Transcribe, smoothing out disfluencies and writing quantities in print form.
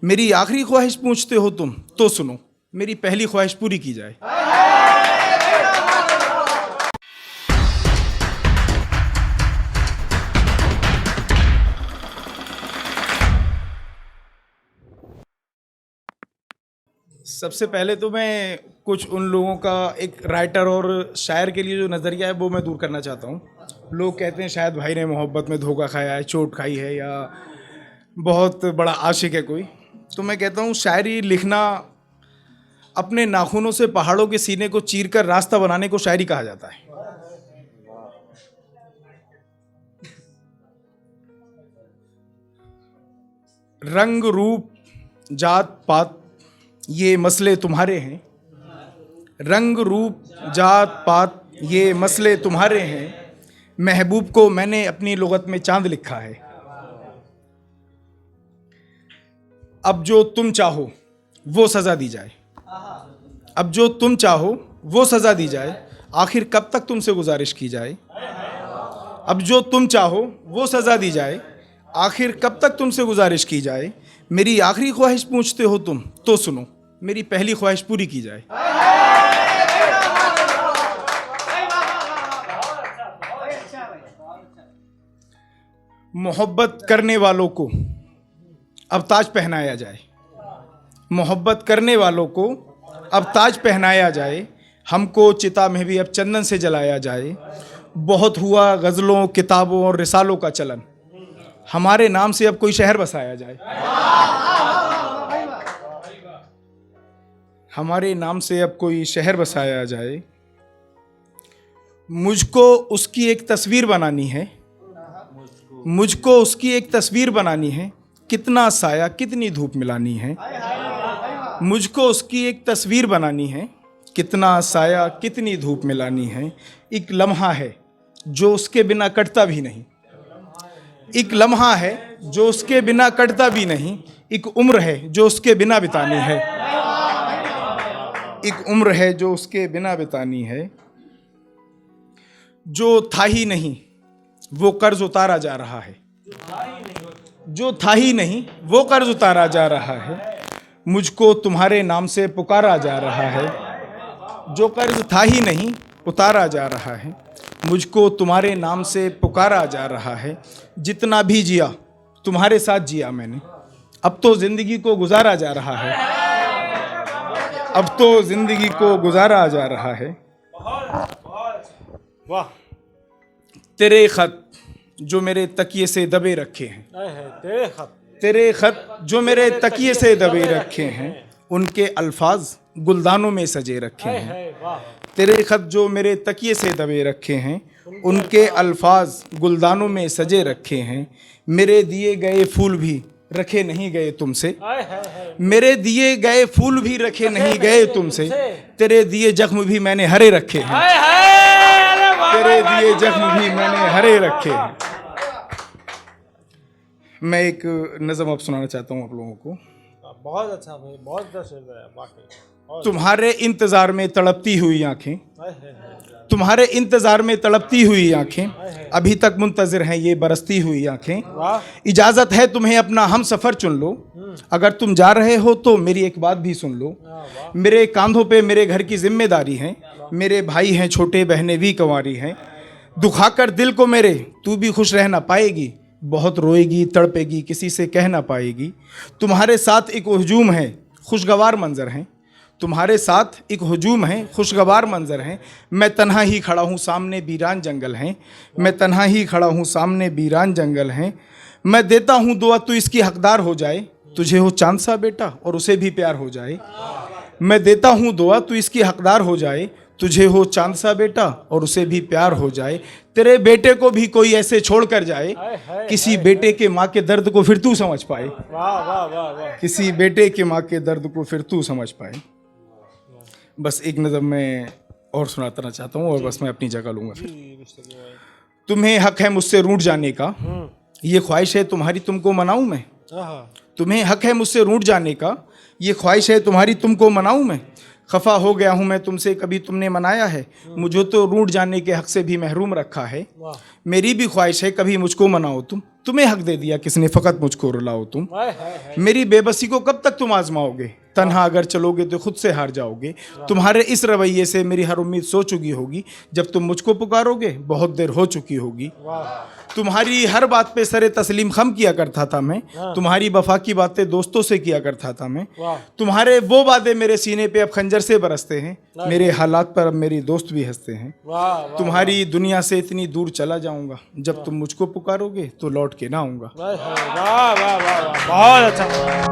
मेरी आखिरी ख्वाहिश पूछते हो तुम तो सुनो, मेरी पहली ख्वाहिश पूरी की जाए। सबसे पहले तो मैं कुछ उन लोगों का, एक राइटर और शायर के लिए जो नज़रिया है वो मैं दूर करना चाहता हूँ। लोग कहते हैं शायद भाई ने मोहब्बत में धोखा खाया है, चोट खाई है, या बहुत बड़ा आशिक है कोई। तो मैं कहता हूँ शायरी लिखना, अपने नाखूनों से पहाड़ों के सीने को चीर कर रास्ता बनाने को शायरी कहा जाता है। रंग रूप जात पात ये मसले तुम्हारे हैं, रंग रूप जात पात ये मसले तुम्हारे हैं, महबूब को मैंने अपनी लुगत में चांद लिखा है। अब जो तुम चाहो वो सज़ा दी जाए, अब जो तुम चाहो वो सज़ा दी जाए, आखिर कब तक तुमसे गुजारिश की जाए। अब जो तुम चाहो वो सज़ा दी जाए, आखिर कब तक तुमसे गुजारिश की जाए। मेरी आखिरी ख्वाहिश पूछते हो तुम तो सुनो, मेरी पहली ख्वाहिश पूरी की जाए। मोहब्बत करने वालों को अब ताज पहनाया जाए, मोहब्बत करने वालों को अब ताज पहनाया जाए, हमको चिता में भी अब चंदन से जलाया जाए। बहुत हुआ गज़लों, किताबों और रिसालों का चलन, हमारे नाम से अब कोई शहर बसाया जाए, हमारे नाम से अब कोई शहर बसाया जाए। मुझको उसकी एक तस्वीर बनानी है, मुझको उसकी एक तस्वीर बनानी है, कितना साया कितनी धूप मिलानी है। मुझको उसकी एक तस्वीर बनानी है, कितना साया कितनी धूप मिलानी है। एक लम्हा है जो उसके बिना कटता भी नहीं, एक लम्हा है जो उसके बिना कटता भी नहीं, एक उम्र है जो उसके बिना बितानी है, एक उम्र है जो उसके बिना बितानी है। जो था ही नहीं वो कर्ज उतारा जा रहा है, जो था ही नहीं वो कर्ज उतारा जा रहा है, मुझको तुम्हारे नाम से पुकारा जा रहा है। जो कर्ज था ही नहीं उतारा जा रहा है, मुझको तुम्हारे नाम से पुकारा जा रहा है। जितना भी जिया तुम्हारे साथ जिया मैंने, अब तो जिंदगी को गुजारा जा रहा है, अब तो जिंदगी को गुजारा जा रहा है। वाह, तेरे खत जो मेरे तकिए से दबे रखे हैं, तेरे खत, तेरे खत जो मेरे तकिए से दबे रखे हैं, उनके अल्फाज गुलदानों में सजे रखे हैं। तेरे खत जो मेरे तकिए से दबे रखे हैं, उनके अल्फाज गुलदानों में सजे रखे हैं। मेरे दिए गए फूल भी रखे नहीं गए तुमसे, मेरे दिए गए फूल भी रखे नहीं गए तुमसे, तेरे दिए जख्म भी मैंने हरे रखे हैं, तेरे दिए जख्म भी मैंने हरे रखे हैं। मैं एक नज़म अब सुनाना चाहता हूँ आप लोगों को। बहुत अच्छा भाई, बहुत अच्छा शेर है वाकई। तुम्हारे इंतज़ार में तड़पती हुई आंखें, तुम्हारे इंतज़ार में तड़पती हुई आंखें, अभी तक मुंतज़िर हैं ये बरसती हुई आंखें। इजाज़त है तुम्हें अपना हम सफ़र चुन लो, अगर तुम जा रहे हो तो मेरी एक बात भी सुन लो। मेरे कांधों पे मेरे घर की जिम्मेदारी है, मेरे भाई हैं छोटे, बहनें भी कंवारी हैं। दुखाकर दिल को मेरे तू भी खुश रह ना पाएगी, बहुत रोएगी तड़पेगी किसी से कह ना पाएगी। तुम्हारे साथ एक हुजूम है खुशगवार मंजर हैं, तुम्हारे साथ एक हुजूम है खुशगवार मंजर हैं। मैं तन्हा ही खड़ा हूँ सामने बीरान जंगल हैं, मैं तन्हा ही खड़ा हूँ सामने बीरान जंगल हैं। मैं देता हूँ दुआ तू इसकी हकदार हो जाए, तुझे हो चांद सा बेटा और उसे भी प्यार हो जाए। मैं देता हूँ दुआ तू इसकी हकदार हो जाए, तुझे हो चांद सा बेटा और उसे भी प्यार हो जाए। तेरे बेटे को भी कोई ऐसे छोड़ कर जाए, किसी बेटे के माँ के दर्द को फिर तू समझ पाए, वाह वाह वाह वाह, किसी बेटे के माँ के दर्द को फिर तू समझ पाए। बस एक नज़म मैं और सुनाना चाहता हूँ और बस मैं अपनी जगह लूँगा फिर। तुम्हें हक है मुझसे रूठ जाने का, ये ख्वाहिश है तुम्हारी तुमको मनाऊँ मैं। तुम्हें हक है मुझसे रूठ जाने का, ये ख्वाहिश है तुम्हारी तुमको मनाऊँ मैं। खफा हो गया हूँ मैं तुमसे, कभी तुमने मनाया है। मुझे तो रूठ जाने के हक से भी महरूम रखा है। वाह मेरी भी ख्वाहिश है कभी मुझको मनाओ तुम, तुम्हें हक दे दिया किसने, फ़कत मुझको रुलाओ तुम। हाय हाय हाय। मेरी बेबसी को कब तक तुम आजमाओगे, तन्हा अगर चलोगे तो खुद से हार जाओगे। तुम्हारे इस रवैये से मेरी हर उम्मीद सो चुकी होगी, जब तुम मुझको पुकारोगे बहुत देर हो चुकी होगी। वाह तुम्हारी हर बात पे सरे तस्लीम खम किया करता था मैं, तुम्हारी वफा की बातें दोस्तों से किया करता था मैं। वाह तुम्हारे वो वादे मेरे सीने पे अब खंजर से बरसते हैं, मेरे हालात पर अब मेरी दोस्त भी हंसते हैं। वाह वाह। तुम्हारी दुनिया से इतनी दूर चला जाऊंगा, जब तुम मुझको पुकारोगे तो लौट के ना आऊंगा। वाह वाह वाह वाह, बहुत अच्छा।